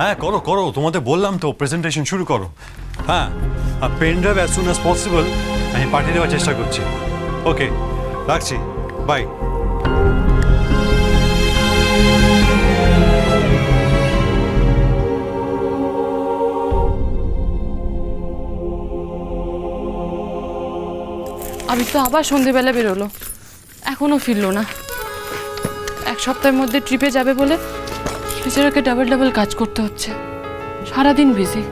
হ্যাঁ করো করো, তোমাদের বললাম তো প্রেজেন্টেশন শুরু করো। হ্যাঁ, আর pen drive as soon as possible আমি পাঠিয়ে দেওয়ার চেষ্টা করছি। ওকে, রাখছি, বাই। আমি তো আবার সন্ধেবেলা বেরোলো, এখনো ফিরলো না। এক সপ্তাহের মধ্যে ট্রিপে যাবে বলে বেচারাকে ডাবল ডাবল কাজ করতে হচ্ছে, সারাদিন বিজি।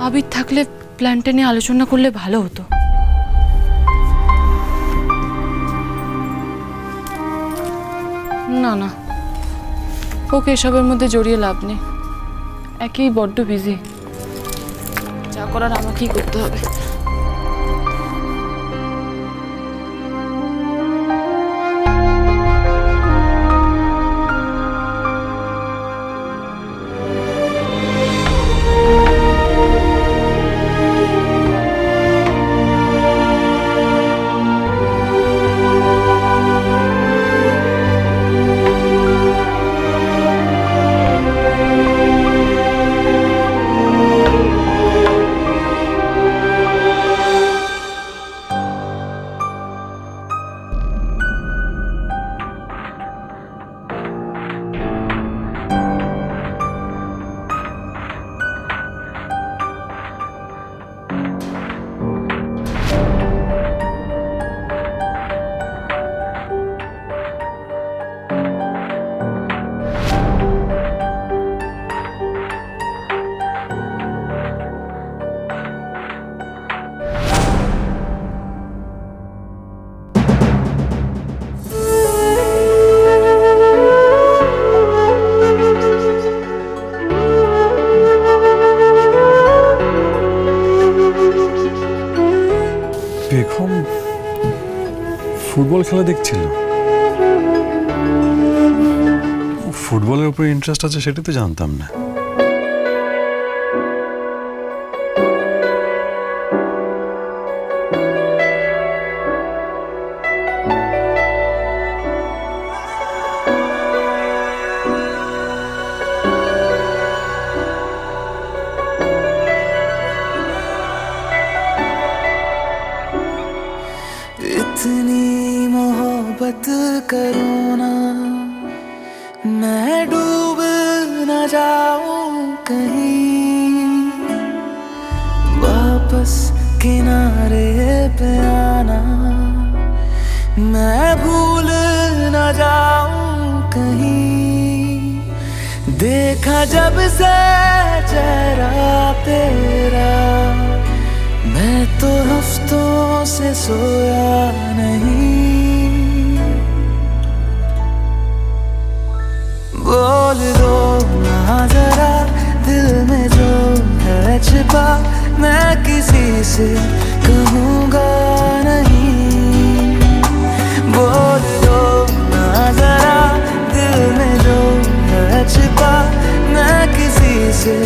আবির থাকলে প্ল্যানটা নিয়ে আলোচনা করলে ভালো হতো। না না, ওকে এসবের মধ্যে জড়িয়ে লাভ নেই, একই বড্ড বিজি। যা করার আমাকেই করতে হবে। বেগম ফুটবল খেলা দেখছিল। ফুটবলের উপরে ইন্টারেস্ট আছে সেটা তো জানতাম না। इतनी मोहब्बत करो ना, मैं डूब न जाऊं कहीं, वापस किनारे पे आना, मैं भूल न जाऊं कहीं। देखा जब से चेहरा तेरा, मैं तो हफ्तों से सोया नहीं। बोल दो ना जरा दिल में जो है छिपा, मैं किसी से कहूँगा नहीं। बोल दो ना जरा दिल में जो है छिपा, मैं किसी से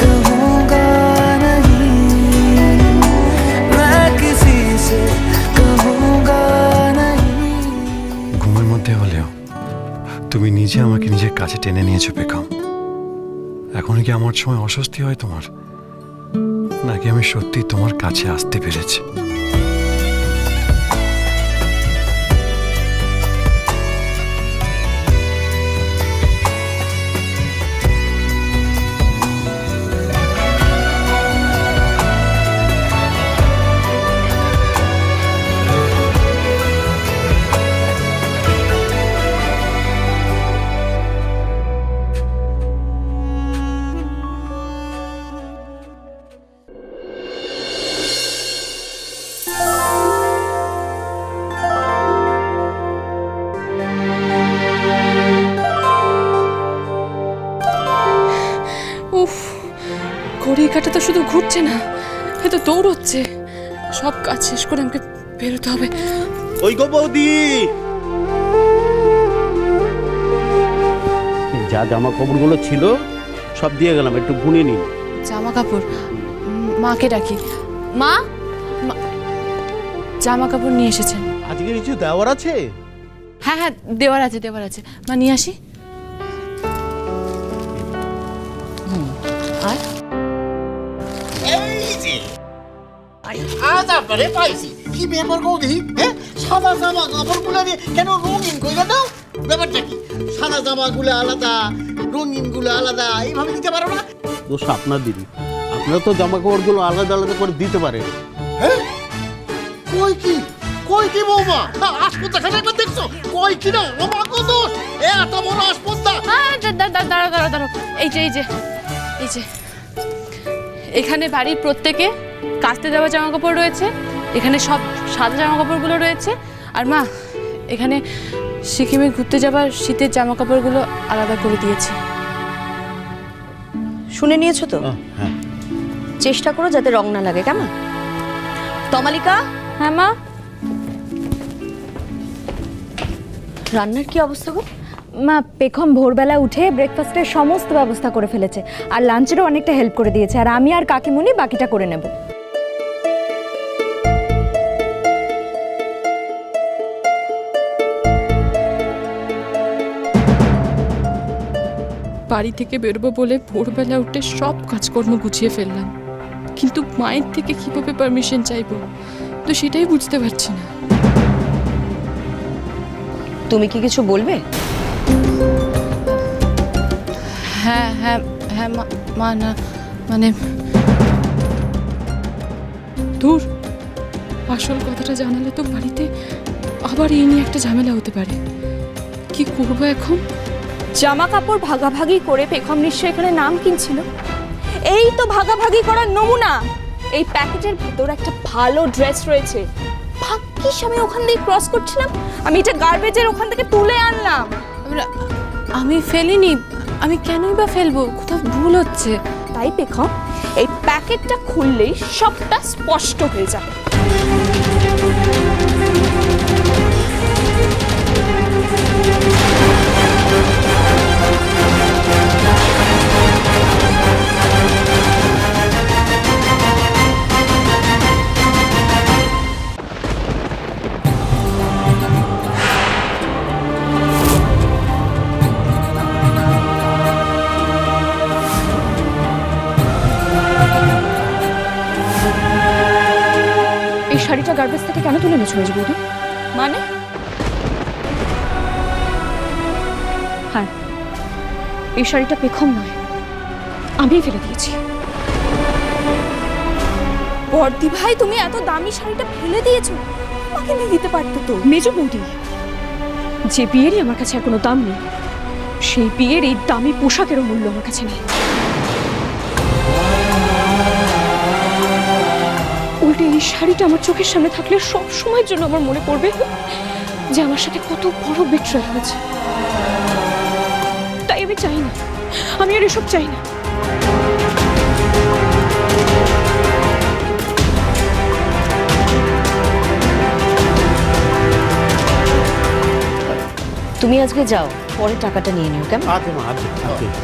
कहूँगा नहीं, मैं किसी से कहूँगा नहीं। ঘুমের মধ্যে হলেও তুমি নিজে আমাকে নিজের কাছে টেনে নিয়েছো বেগম। এখন কি আমার সময় অস্বস্তি হয় তোমার, নাকি আমি সত্যি তোমার কাছে আসতে পেরেছি? ঘড়ির কাঁটা তো শুধু ঘুরছে না, এ তো দৌড়চ্ছে। সব কাজ শেষ করে আমাকে বেরোতে হবে। ওই গো বৌদি, যা জামা কাপড়গুলো ছিল সব দিয়ে গেলাম, একটু গুনে নিন। জামা কাপড়? মাকে ডাকি। মা, জামা কাপড় নিয়ে এসেছেন? আজকে কিছু দেওয়ার আছে? হ্যাঁ হ্যাঁ, দেওয়ার আছে দেওয়ার আছে। মা নিয়ে আসি। আর এই যে আজ আপনারে পাইছি। কি ব্যাপার গো দেখি? হ্যাঁ, সাদা জামা কাপড়গুলো কেন রঙিন কইরা দাও? ব্যাপারটা কি? সাদা জামাগুলো আলাদা, রঙিনগুলো আলাদা, এইভাবে দিতে পারো না? দোষ আপনার দিদি, আপনারা তো জামা কাপড়গুলো আলাদা আলাদা করে দিতে পারেন। হ্যাঁ, কই কি বৌমা? আসপত্তা খানে একবার দেখছো? কই কি না আমাকে দোষ? এত বড় আসপত্তা। দাঁড়াও। এই যে এখানে বাড়ির প্রত্যেকে কাচতে দেওয়া জামা কাপড় রয়েছে, এখানে সব সাদা জামা কাপড়গুলো রয়েছে। আর মা, এখানে সিকিমে ঘুরতে যাবার শীতের জামা কাপড়গুলো আলাদা করে দিয়েছি। শুনে নিয়েছো তো? হ্যাঁ, চেষ্টা করো যাতে রং না লাগে, কেমন? তমালিকা। হ্যাঁ মা। রান্নার কি অবস্থা গো? মা, পেখম ভোরবেলা উঠে ব্রেকফাস্টের সমস্ত ব্যবস্থা করে ফেলেছে, আর লাঞ্চেরও অনেকটা হেল্প করে দিয়েছে, আর আমি আর কাকিমুনি বাকিটা করে নেব। বাড়ি থেকে বেরোবো বলে ভোরবেলা উঠে সব কাজকর্ম গুছিয়ে ফেললাম, কিন্তু মায়ের থেকে কিভাবে পারমিশন চাইবো তো সেটাই বুঝতে পারছি না। তুমি কি কিছু বলবে? হ্যাঁ হ্যাঁ হ্যাঁ মা না মানে ধুর, আসল কথাটা জানালে তো বাড়িতে আবার এই নিয়ে একটা ঝামেলা হতে পারে। কি করবো এখন? জামা কাপড় ভাগাভাগি করে পেখম নিশ্চয় এখানে নাম কিনছিল। এই তো ভাগাভাগি করার নমুনা। এই প্যাকেটের ভেতর একটা ভালো ড্রেস রয়েছে, ভাগ্যিস আমি ওখান দিয়ে ক্রস করছিলাম, আমি এটা গার্বেজের ওখান থেকে তুলে আনলাম। আমি ফেলিনি, আমি কেনই বা ফেলবো? কোথাও ভুল হচ্ছে। তাই পেখম, এই প্যাকেটটা খুললেই সবটা স্পষ্ট হয়ে যাবে। এই শাড়িটা গার্বেজ থেকে কেন তুলে এনেছো মেজ বৌদি? মানে? হ্যাঁ, এই শাড়িটা পেখম নয়, আমি ফেলে দিয়েছি। বর্দি ভাই, তুমি এত দামি শাড়িটা ফেলে দিয়েছো, আমাকে নিয়ে দিতে পারতো তো। মেজ বৌদি, যে বিয়েরই আমার কাছে আর কোনো দাম নেই, সেই বিয়ের এই দামি পোশাকেরও মূল্য আমার কাছে নেই। উল্টে এই শাড়িটা আমার চোখের সামনে থাকলে সব সময়ের জন্য আমার মনে পড়বে যে আমার সাথে কত বড় বিট্রায়াল হয়েছে। তাই আমি চাই না, আমি আর এসব চাই না। তুমি আজকে যাও, পরে টাকাটা নিয়ে নিও, কেমন? আচ্ছা মা, আচ্ছা।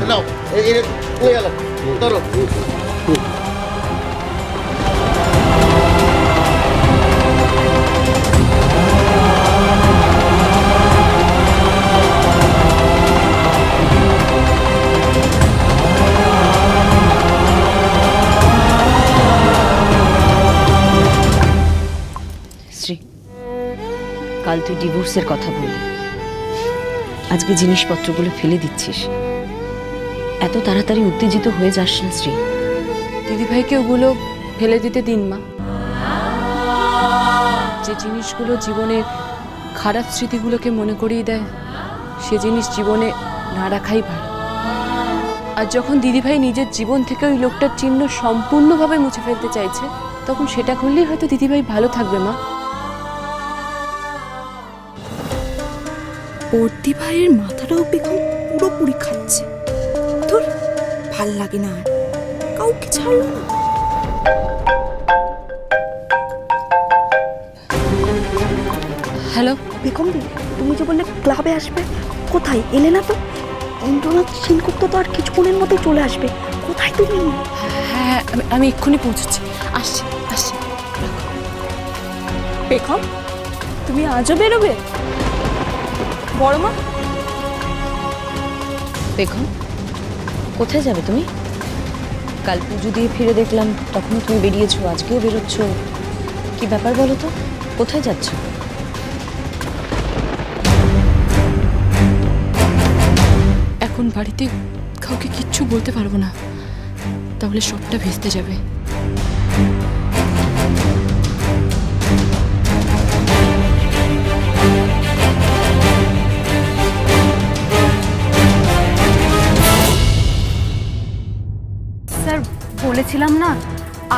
নাও, কই গেল? ধরো। শ্রী, কাল তুই ডিভোর্সের কথা বললি, আজকে জিনিসপত্রগুলো ফেলে দিচ্ছিস। এত তাড়াতাড়ি উত্তেজিত হয়ে যাস না শ্রী। দিদিভাইকে ওগুলো ফেলে দিতে দিন মা। যে জিনিসগুলো জীবনের খারাপ স্মৃতিগুলোকে মনে করিয়ে দেয়, সে জিনিস জীবনে না রাখাই ভালো। আর যখন দিদিভাই নিজের জীবন থেকে ওই লোকটার চিহ্ন সম্পূর্ণভাবে মুছে ফেলতে চাইছে, তখন সেটা করলেই হয়তো দিদিভাই ভালো থাকবে মা। বর্দি ভাইয়ের মাথাটাও পেখম পুরোপুরি খাচ্ছে। ধুর, ভাল লাগে না, আর কাউকে ছাড়লো না। হ্যালো বেগম দি, তুমি যে বললে ক্লাবে আসবে, কোথায় এলে না তো? ইন্দ্রনাথ সেনগুপ্ত তো আর কিছুক্ষণের মধ্যে চলে আসবে, কোথায় তুমি? হ্যাঁ, আমি এক্ষুনি পৌঁছচ্ছি, আসছি। বেগম, তুমি আজও বেরোবে? বড় মা, বেগম কোথায় যাবে তুমি? কাল পুজো দিয়ে ফিরে দেখলাম তখনও তুমি বেরিয়েছো, আজকেও বেরোচ্ছ। কি ব্যাপার বলো তো, কোথায় যাচ্ছ? এখন বাড়িতে কাউকে কিচ্ছু বলতে পারবো না, তাহলে সবটা ভেস্তে যাবে। স্যার বলেছিলাম না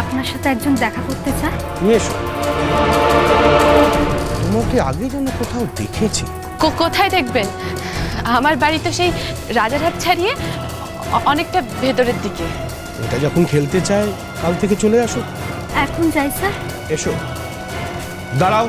আপনার সাথে একজন দেখা করতে চায়। নিয়ে এসো। তোমাকে আগে যেন কোথাও দেখেছি। কোথায় দেখবেন? আমার বাড়ি তো সেই রাজারহাট ছাড়িয়ে অনেকটা ভেতরের দিকে। এটা যখন খেলতে চায় কাল থেকে চলে আসো। এখন যাই স্যার। এসো, দাঁড়াও।